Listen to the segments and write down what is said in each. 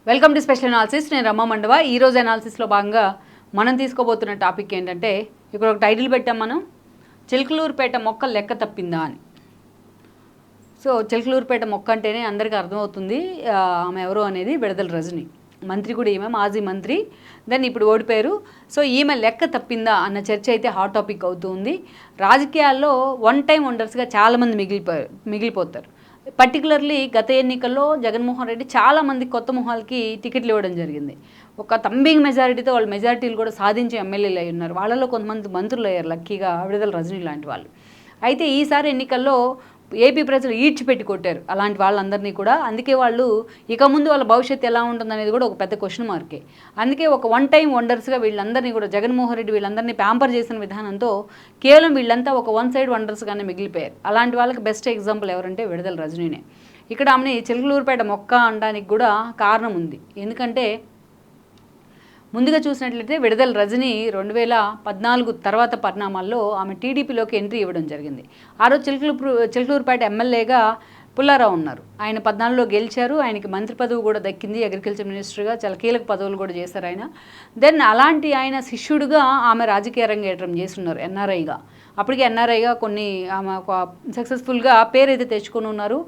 Welcome to special analysis. నేను రమ్మ మండవ. ఈరోజు అనాలిసిస్లో భాగంగా మనం తీసుకోబోతున్న టాపిక్ ఏంటంటే, ఇక్కడ ఒక టైటిల్ పెట్టాం మనం, చిలకలూరుపేట మొక్క లెక్క తప్పిందా అని. సో చిలకలూరుపేట మొక్క అంటేనే అందరికీ అర్థమవుతుంది ఆమె ఎవరు అనేది. విడదల రజని మంత్రి కూడా, ఈమె మాజీ మంత్రి, దాన్ని ఇప్పుడు ఓడిపోయారు. సో ఈమె లెక్క తప్పిందా అన్న చర్చ అయితే హాట్ టాపిక్ అవుతుంది. రాజకీయాల్లో వన్ టైం వండర్స్గా చాలామంది మిగిలిపోతారు. పర్టికులర్లీ గత ఎన్నికల్లో జగన్మోహన్ రెడ్డి చాలామంది కొత్త మొహాలకి టికెట్లు ఇవ్వడం జరిగింది. ఒక తంబింగ్ మెజారిటీతో వాళ్ళు మెజారిటీలు కూడా సాధించి ఎమ్మెల్యేలు అయి ఉన్నారు. వాళ్ళలో కొంతమంది మంత్రులు అయ్యారు లక్కీగా, విడుదల రజనీ లాంటి వాళ్ళు. అయితే ఈసారి ఎన్నికల్లో ఏపీ ప్రజలు ఈడ్చిపెట్టి కొట్టారు అలాంటి వాళ్ళందరినీ కూడా. అందుకే వాళ్ళు ఇక ముందు వాళ్ళ భవిష్యత్తు ఎలా ఉంటుందనేది కూడా ఒక పెద్ద క్వశ్చన్ మార్కే. అందుకే ఒక వన్ టైం వండర్స్గా వీళ్ళందరినీ కూడా జగన్మోహన్ రెడ్డి వీళ్ళందరినీ ప్యాంపర్ చేసిన విధానంతో కేవలం వీళ్ళంతా ఒక వన్ సైడ్ వండర్స్గానే మిగిలిపోయారు. అలాంటి వాళ్ళకి బెస్ట్ ఎగ్జాంపుల్ ఎవరంటే విడుదల రజనీనే. ఇక్కడ ఆమెని చిలకలూరుపేట మొక్క అనడానికి కూడా కారణం ఉంది. ఎందుకంటే ముందుగా చూసినట్లయితే విడుదల రజని 2014 తర్వాత పరిణామాల్లో ఆమె టీడీపీలోకి ఎంట్రీ ఇవ్వడం జరిగింది. ఆ రోజు చిలకలూరుపేట ఎమ్మెల్యేగా పుల్లారావు ఉన్నారు. ఆయన 14లో గెలిచారు. ఆయనకి మంత్రి పదవి కూడా దక్కింది, అగ్రికల్చర్ మినిస్టర్గా చాలా కీలక పదవులు కూడా చేశారు ఆయన. దెన్ అలాంటి ఆయన శిష్యుడిగా ఆమె రాజకీయ రంగేట్రం చేస్తున్నారు ఎన్ఆర్ఐగా. అప్పటికే ఎన్ఆర్ఐగా కొన్ని ఆమె సక్సెస్ఫుల్గా పేరైతే తెచ్చుకొని ఉన్నారు.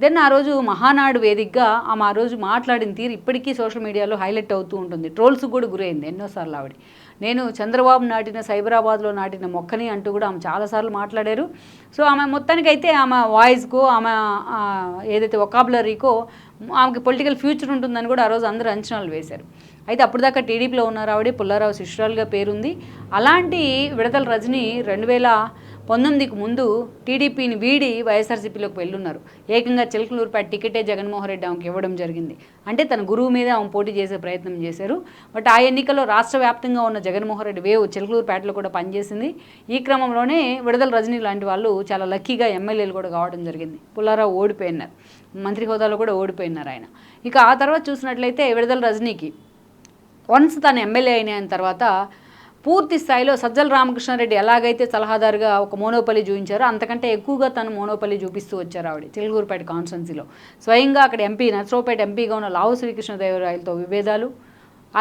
దెన్ ఆ రోజు మహానాడు వేదికగా ఆమె ఆ రోజు మాట్లాడిన తీరు ఇప్పటికీ సోషల్ మీడియాలో హైలైట్ అవుతూ ఉంటుంది. ట్రోల్స్ కూడా గురైంది ఎన్నోసార్లు ఆవిడ. నేను చంద్రబాబు నాటిన సైబరాబాద్లో నాటిన మొక్కని అంటూ కూడా ఆమె చాలాసార్లు మాట్లాడారు. సో ఆమె మొత్తానికైతే ఆమె వాయిస్కో, ఆమె ఏదైతే వొకాబులరీకో ఆమెకి పొలిటికల్ ఫ్యూచర్ ఉంటుందని కూడా ఆ రోజు అందరూ అంచనాలు వేశారు. అయితే అప్పుడు దాకా టీడీపీలో ఉన్నారు ఆవిడ, పుల్లారావు శిష్యురాలుగా పేరుంది. అలాంటి విడదల రజని 2019కు ముందు టీడీపీని వీడి వైఎస్ఆర్సీపీలోకి వెళ్ళున్నారు. ఏకంగా చిలకలూరుపేట టికెటే జగన్మోహన్ రెడ్డి ఆమెకి ఇవ్వడం జరిగింది. అంటే తన గురువు మీద ఆమె పోటీ చేసే ప్రయత్నం చేశారు. బట్ ఆ ఎన్నికల్లో రాష్ట్ర వ్యాప్తంగా ఉన్న జగన్మోహన్ రెడ్డి వేవ్ చిలకలూరుపేటలో కూడా పనిచేసింది. ఈ క్రమంలోనే విడదల రజని లాంటి వాళ్ళు చాలా లక్కీగా ఎమ్మెల్యేలు కూడా కావడం జరిగింది. పుల్లారావు ఓడిపోయినారు, మంత్రి హోదాలో కూడా ఓడిపోయినారు ఆయన. ఇక ఆ తర్వాత చూసినట్లయితే విడదల రజనీకి వన్స్ తను ఎమ్మెల్యే అయిన తర్వాత పూర్తి స్థాయిలో సజ్జల రామకృష్ణారెడ్డి ఎలాగైతే సలహాదారుగా ఒక మోనోపలి చూపించారో అంతకంటే ఎక్కువగా తను మోనోపలి చూపిస్తూ వచ్చారు ఆవిడ చిలకలూరుపేట కాన్స్టిట్యున్సీలో. స్వయంగా అక్కడ ఎంపీ నర్సరావుపేట ఎంపీగా ఉన్న లావు శ్రీకృష్ణదేవరాయలతో విభేదాలు,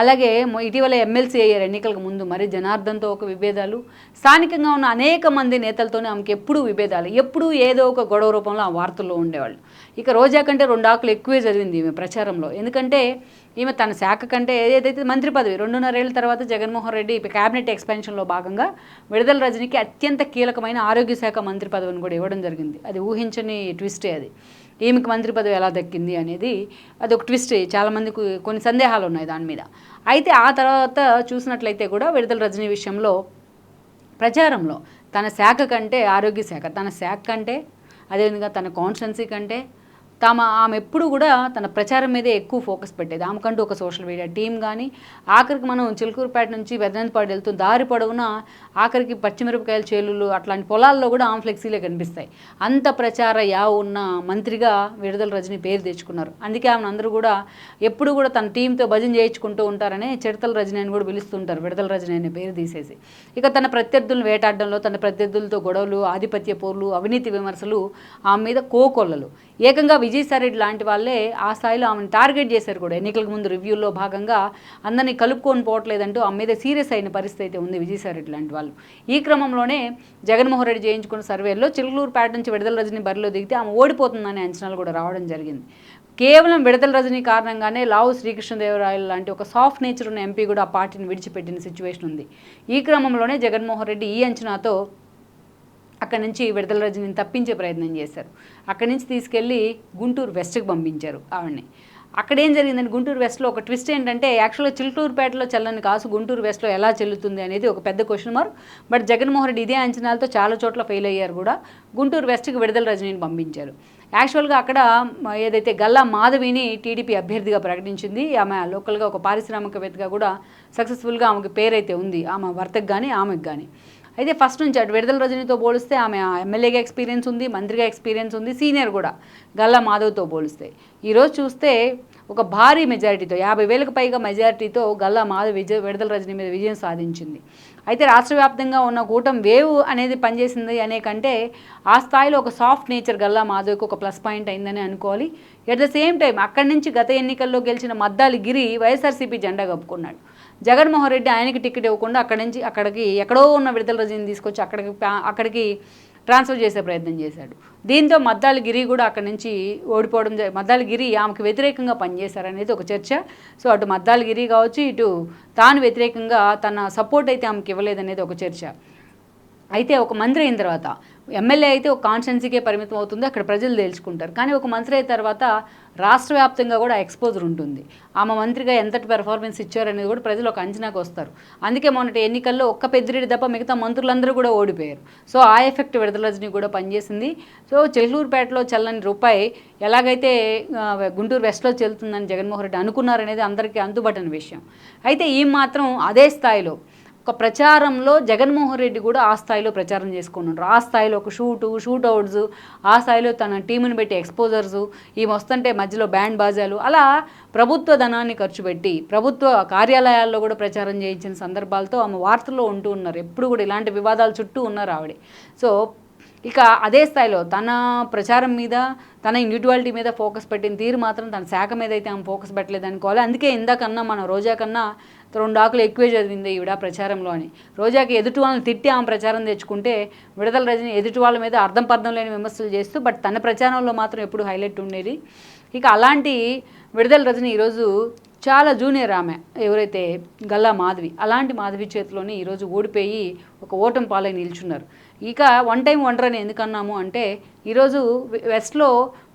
అలాగే ఇటీవల ఎమ్మెల్సీ అయ్యారు ఎన్నికలకు ముందు మరి జనార్దన్తో ఒక విభేదాలు, స్థానికంగా ఉన్న అనేక మంది నేతలతోనే ఆమెకి ఎప్పుడూ విభేదాలు, ఎప్పుడూ ఏదో ఒక గొడవ రూపంలో ఆ వార్తల్లో ఉండేవాళ్ళు. ఇక రోజా కంటే 2 ఆకులు ఎక్కువే చదివింది ఈమె ప్రచారంలో. ఎందుకంటే ఈమె తన శాఖ కంటే ఏదైతే మంత్రి పదవి 2.5 ఏళ్ల తర్వాత జగన్మోహన్ రెడ్డి క్యాబినెట్ ఎక్స్పాన్షన్లో భాగంగా విడదల రజనీకి అత్యంత కీలకమైన ఆరోగ్య శాఖ మంత్రి పదవిని కూడా ఇవ్వడం జరిగింది. అది ఊహించని ట్విస్టే అది. ఈమెకి మంత్రి పదవి ఎలా దక్కింది అనేది అదొక ట్విస్ట్. చాలామందికి కొన్ని సందేహాలు ఉన్నాయి దాని మీద. అయితే ఆ తర్వాత చూసినట్లయితే కూడా విడదల రజనీ విషయంలో ప్రచారంలో తన శాఖ కంటే ఆరోగ్య శాఖ, తన శాఖ కంటే అదేవిధంగా తన కాన్స్టిట్యున్సీ కంటే ఆమె ఎప్పుడు కూడా తన ప్రచారం మీదే ఎక్కువ ఫోకస్ పెట్టేది. ఆమెకంటూ ఒక సోషల్ మీడియా టీం కానీ, ఆఖరికి మనం చిలకలూరుపేట నుంచి పెదనంతపాడు వెళ్తూ దారి పొడవున ఆఖరికి పచ్చిమిరపకాయల చేలులు అట్లాంటి పొలాల్లో కూడా ఆమె ఫ్లెక్సీలే కనిపిస్తాయి. అంత ప్రచార యావ ఉన్న మంత్రిగా విడదల రజని పేరు తెచ్చుకున్నారు. అందుకే ఆమెను అందరూ కూడా ఎప్పుడు కూడా తన టీంతో భజన చేయించుకుంటూ ఉంటారని చిడతల రజని అని కూడా పిలుస్తుంటారు, విడదల రజని అనే పేరు తీసేసి. ఇక తన ప్రత్యర్థులను వేటాడడంలో, తన ప్రత్యర్థులతో గొడవలు, ఆధిపత్య పోర్లు, అవినీతి విమర్శలు, ఆమె మీద కోకొల్లలు. ఏకంగా విజయసాయిరెడ్డి లాంటి వాళ్ళే ఆ స్థాయిలో ఆమెను టార్గెట్ చేశారు కూడా. ఎన్నికలకు ముందు రివ్యూల్లో భాగంగా అందరినీ కలుపుకొని పోవట్లేదంటూ ఆమె మీద సీరియస్ అయిన పరిస్థితి అయితే ఉంది విజయసాయిరెడ్డి లాంటి వాళ్ళు. ఈ క్రమంలోనే జగన్మోహన్ రెడ్డి చేయించుకున్న సర్వేలో చిలకలూరుపేట నుంచి విడదల రజని బరిలో దిగితే ఆమె ఓడిపోతుందనే అంచనాలు కూడా రావడం జరిగింది. కేవలం విడదల రజని కారణంగానే లావు శ్రీకృష్ణదేవరాయలు లాంటి ఒక సాఫ్ట్ నేచర్ ఉన్న ఎంపీ కూడా ఆ పార్టీని విడిచిపెట్టిన సిచ్యువేషన్ ఉంది. ఈ క్రమంలోనే జగన్మోహన్ రెడ్డి ఈ అంచనాతో అక్కడి నుంచి విడదల రజనీని తప్పించే ప్రయత్నం చేశారు. అక్కడి నుంచి తీసుకెళ్ళి గుంటూరు వెస్ట్కి పంపించారు ఆవిడని. అక్కడ ఏం జరిగిందంటే గుంటూరు వెస్ట్లో ఒక ట్విస్ట్ ఏంటంటే, యాక్చువల్గా చిలకలూరుపేటలో చెల్లని కాసు గుంటూరు వెస్ట్లో ఎలా చెల్లుతుంది అనేది ఒక పెద్ద question mark. But Jaganmohan Reddy ఇదే అంచనాలతో చాలా చోట్ల ఫెయిల్ అయ్యారు కూడా. గుంటూరు వెస్ట్కి విడదల రజనీని పంపించారు. యాక్చువల్గా అక్కడ ఏదైతే గల్లా మాధవిని టీడీపీ అభ్యర్థిగా ప్రకటించింది. ఆమె లోకల్గా ఒక పారిశ్రామికవేత్తగా కూడా సక్సెస్ఫుల్గా ఆమెకు పేరైతే ఉంది, ఆమె భర్తకు కానీ ఆమెకు కానీ. అయితే ఫస్ట్ నుంచి అటు విడదల రజనీతో పోలిస్తే ఆమె ఎమ్మెల్యేగా ఎక్స్పీరియన్స్ ఉంది, మంత్రిగా ఎక్స్పీరియన్స్ ఉంది, సీనియర్ కూడా గల్లా మాధవ్తో పోలిస్తే. ఈరోజు చూస్తే ఒక భారీ మెజారిటీతో 50,000కు పైగా మెజారిటీతో గల్లా మాధవ్ విడదల రజనీ మీద విజయం సాధించింది. అయితే రాష్ట్ర వ్యాప్తంగా ఉన్న కూటమి వేవ్ అనేది పనిచేసింది అనే కంటే ఆ స్థాయిలో ఒక సాఫ్ట్ నేచర్ గల్లా మాధవ్కి ఒక ప్లస్ పాయింట్ అయిందని అనుకోవాలి. ఎట్ ద సేమ్ టైం అక్కడి నుంచి గత ఎన్నికల్లో గెలిచిన మద్దాలి గిరి వైఎస్ఆర్సీపీ జెండా కప్పుకున్నాడు. జగన్మోహన్ రెడ్డి ఆయనకి టికెట్ ఇవ్వకుండా అక్కడి నుంచి అక్కడికి ఎక్కడో ఉన్న విడుదల రజనీని తీసుకొచ్చి అక్కడికి ట్రాన్స్ఫర్ చేసే ప్రయత్నం చేశాడు. దీంతో మద్దాలి గిరి కూడా అక్కడి నుంచి ఓడిపోవడం మద్దాలి గిరి ఆమెకు వ్యతిరేకంగా పనిచేశారనేది ఒక చర్చ. సో అటు మద్దాలి గిరి కావచ్చు, ఇటు తాను వ్యతిరేకంగా తన సపోర్ట్ అయితే ఆమెకి ఇవ్వలేదనేది ఒక చర్చ. అయితే ఒక మంత్రి అయిన తర్వాత ఎమ్మెల్యే అయితే ఒక కాన్స్టిట్యున్సీకే పరిమితం అవుతుంది, అక్కడ ప్రజలు తేల్చుకుంటారు. కానీ ఒక మంత్రి అయిన తర్వాత రాష్ట్ర వ్యాప్తంగా కూడా ఎక్స్పోజర్ ఉంటుంది. ఆమె మంత్రిగా ఎంతటి పెర్ఫార్మెన్స్ ఇచ్చారనేది కూడా ప్రజలు ఒక అంచనాకు వస్తారు. అందుకే మొన్నటి ఎన్నికల్లో ఒక్క పెద్దిరెడ్డి తప్ప మిగతా మంత్రులందరూ కూడా ఓడిపోయారు. సో ఆ ఎఫెక్ట్ విడుదల రజనీ కూడా పనిచేసింది. సో చిలుకూరుపేటలో చల్లని రూపాయి ఎలాగైతే గుంటూరు వెస్ట్లో చెల్లుతుందని జగన్మోహన్ రెడ్డి అనుకున్నారనేది అందరికీ అంతుబట్టని విషయం. అయితే ఈ మాత్రం అదే స్థాయిలో ఒక ప్రచారంలో జగన్మోహన్ రెడ్డి కూడా ఆ స్థాయిలో ప్రచారం చేసుకున్నారు. ఆ స్థాయిలో ఒక షూట్అవుట్స్, ఆ స్థాయిలో తన టీముని పెట్టి ఎక్స్పోజర్స్, ఈ వస్తుంటే మధ్యలో బ్యాండ్ బాజాలు, అలా ప్రభుత్వ ధనాన్ని ఖర్చు పెట్టి ప్రభుత్వ కార్యాలయాల్లో కూడా ప్రచారం చేయించిన సందర్భాలతో ఆమె వార్తల్లో ఉంటూ ఉన్నారు. ఎప్పుడు కూడా ఇలాంటి వివాదాల చుట్టూ ఉన్నారు ఆవిడ. సో ఇక అదే స్థాయిలో తన ప్రచారం మీద, తన ఇండివిజువాలిటీ మీద ఫోకస్ పెట్టిన తీరు మాత్రం తన శాఖ మీద అయితే ఆమె ఫోకస్ పెట్టలేదు అనుకోవాలి. అందుకే ఇందాకన్నా మన రోజా కన్నా 2 ఆకులు ఎక్కువే చదివింది ఈవిడ ప్రచారంలో అని. రోజాకి ఎదుటి వాళ్ళని తిట్టి ఆమె ప్రచారం తెచ్చుకుంటే, విడుదల రజనీ ఎదుటి వాళ్ళ మీద అర్థం పర్థం లేని విమర్శలు చేస్తూ బట్ తన ప్రచారంలో మాత్రం ఎప్పుడు హైలైట్ ఉండేది. ఇక అలాంటి విడుదల రజనీ ఈరోజు చాలా జూనియర్ ఆమె ఎవరైతే గల్లా మాధవి, అలాంటి మాధవి చేతిలోని ఈరోజు ఓడిపోయి ఒక ఓటమి పాలై నిల్చున్నారు. ఇక వన్ టైం వండర్ అని ఎందుకన్నాము అంటే, ఈరోజు వెస్ట్లో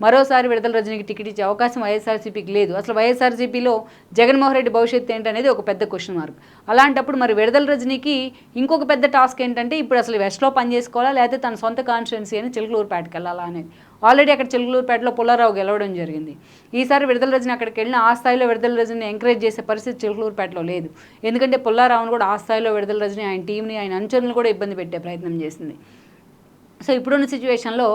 మరోసారి విడుదల రజనీకి టికెట్ ఇచ్చే అవకాశం వైఎస్ఆర్సీపీకి లేదు. అసలు వైఎస్ఆర్సీపీలో జగన్మోహన్ రెడ్డి భవిష్యత్తు ఏంటనేది ఒక పెద్ద క్వశ్చన్ మార్క్. అలాంటప్పుడు మరి విడుదల రజనీకి ఇంకొక పెద్ద టాస్క్ ఏంటంటే, ఇప్పుడు అసలు వెస్ట్లో పని చేసుకోవాలా లేకపోతే తన సొంత కాన్స్టిట్యున్సీ అని చిలుకలూరుపేటకి వెళ్ళాలా అనేది. ఆల్రెడీ అక్కడ చిలుకలూరుపేటలో పుల్లారావు గెలవడం జరిగింది. ఈసారి విడుదల రజనీ అక్కడికి వెళ్ళిన ఆ స్థాయిలో విడుదల రజనీని ఎంకరేజ్ చేసే పరిస్థితి చిలుకలూరుపేటలో లేదు. ఎందుకంటే పుల్లారావును కూడా ఆ స్థాయిలో విడుదల రజనీ ఆయన టీంని, ఆయన అనుచరులను కూడా ఇబ్బంది పెట్టే ప్రయత్నం చేసింది. సో ఇప్పుడున్న సిచ్యువేషన్లో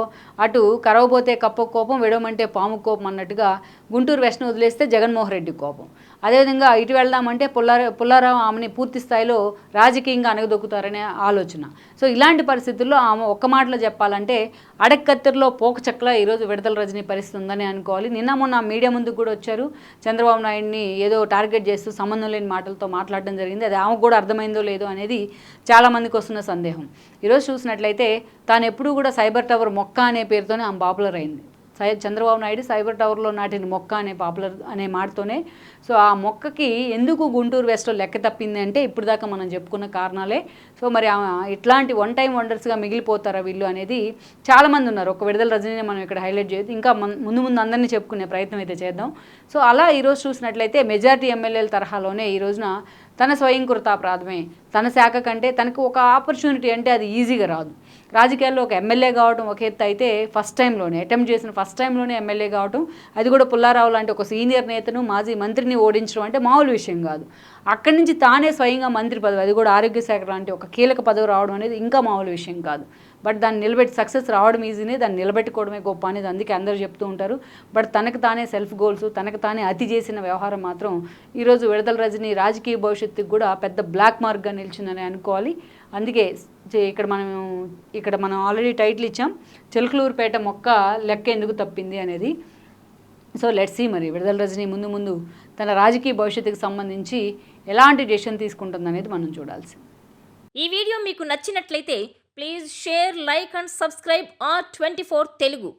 అటు కరవబోతే కప్ప కోపం, విడవమంటే పాము కోపం అన్నట్టుగా గుంటూరు వెస్ట్ను వదిలేస్తే జగన్మోహన్ రెడ్డి కోపం. అదేవిధంగా ఇటు వెళ్దామంటే పుల్లారావు ఆమెని పూర్తి స్థాయిలో రాజకీయంగా అనగదొక్కుతారనే ఆలోచన. సో ఇలాంటి పరిస్థితుల్లో ఆమె ఒక్క మాటలో చెప్పాలంటే అడక్కత్తెరలో పోక చెక్కల ఈరోజు విడుదల రజనీ పరిస్థితి ఉందని అనుకోవాలి. నిన్న మొన్న మీడియా ముందుకు కూడా వచ్చారు. చంద్రబాబు నాయుడిని ఏదో టార్గెట్ చేస్తూ సంబంధం లేని మాటలతో మాట్లాడడం జరిగింది. అది ఆమెకు కూడా అర్థమైందో లేదో అనేది చాలామందికి వస్తున్న సందేహం. ఈరోజు చూసినట్లయితే తాను ఎప్పుడూ కూడా సైబర్ టవర్ మొక్క అనే పేరుతోనే ఆమె పాపులర్ అయింది. చంద్రబాబు నాయుడు సైబర్ టవర్లో నాటిన మొక్క అనే మాటతోనే. సో ఆ మొక్కకి ఎందుకు గుంటూరు వెస్ట్లో లెక్క తప్పింది అంటే ఇప్పుడు దాకా మనం చెప్పుకున్న కారణాలే. సో మరి ఇట్లాంటి వన్ టైం వండర్స్గా మిగిలిపోతారా వీళ్ళు అనేది చాలామంది ఉన్నారు. ఒక విడుదల రజనీని మనం ఇక్కడ హైలైట్ చేయొద్దు, ఇంకా ముందు అందరినీ చెప్పుకునే ప్రయత్నం అయితే చేద్దాం. సో అలా ఈరోజు చూసినట్లయితే మెజారిటీ ఎమ్మెల్యేల తరహాలోనే ఈ రోజున తన స్వయంకృతాపరాధమే, తన శాఖ కంటే తనకు ఒక ఆపర్చునిటీ అంటే అది ఈజీగా రాదు. రాజకీయాల్లో ఒక ఎమ్మెల్యే కావడం ఒక ఎత్తు అయితే, ఫస్ట్ టైంలోనే ఎమ్మెల్యే కావడం, అది కూడా పుల్లారావు లాంటి ఒక సీనియర్ నేతను, మాజీ మంత్రిని ఓడించడం అంటే మామూలు విషయం కాదు. అక్కడి నుంచి తానే స్వయంగా మంత్రి పదవి, అది కూడా ఆరోగ్య శాఖ లాంటి ఒక కీలక పదవి రావడం అనేది ఇంకా మామూలు విషయం కాదు. బట్ దాన్ని నిలబెట్టి సక్సెస్ రావడం ఈజీనే, దాన్ని నిలబెట్టుకోవడమే గొప్ప అనేది అందుకే అందరూ చెప్తూ ఉంటారు. బట్ తనకు తానే సెల్ఫ్ గోల్స్, తనకు తానే అతి చేసిన వ్యవహారం మాత్రం ఈరోజు విడుదల రజనీ రాజకీయ భవిష్యత్తుకు కూడా పెద్ద బ్లాక్ మార్క్గా నిలిచిందని అనుకోవాలి. అందుకే ఇక్కడ మనం ఆల్రెడీ టైటిల్ ఇచ్చాం, చిలుకలూరుపేట మొక్క లెక్క ఎందుకు తప్పింది అనేది. సో లెట్స్ సీ మరి విడుదల రజనీ ముందు తన రాజకీయ భవిష్యత్తుకు సంబంధించి ఎలాంటి డెసిషన్ తీసుకుంటుంది అనేది మనం చూడాల్సి. ఈ వీడియో మీకు నచ్చినట్లయితే please share, like and subscribe R24 Telugu.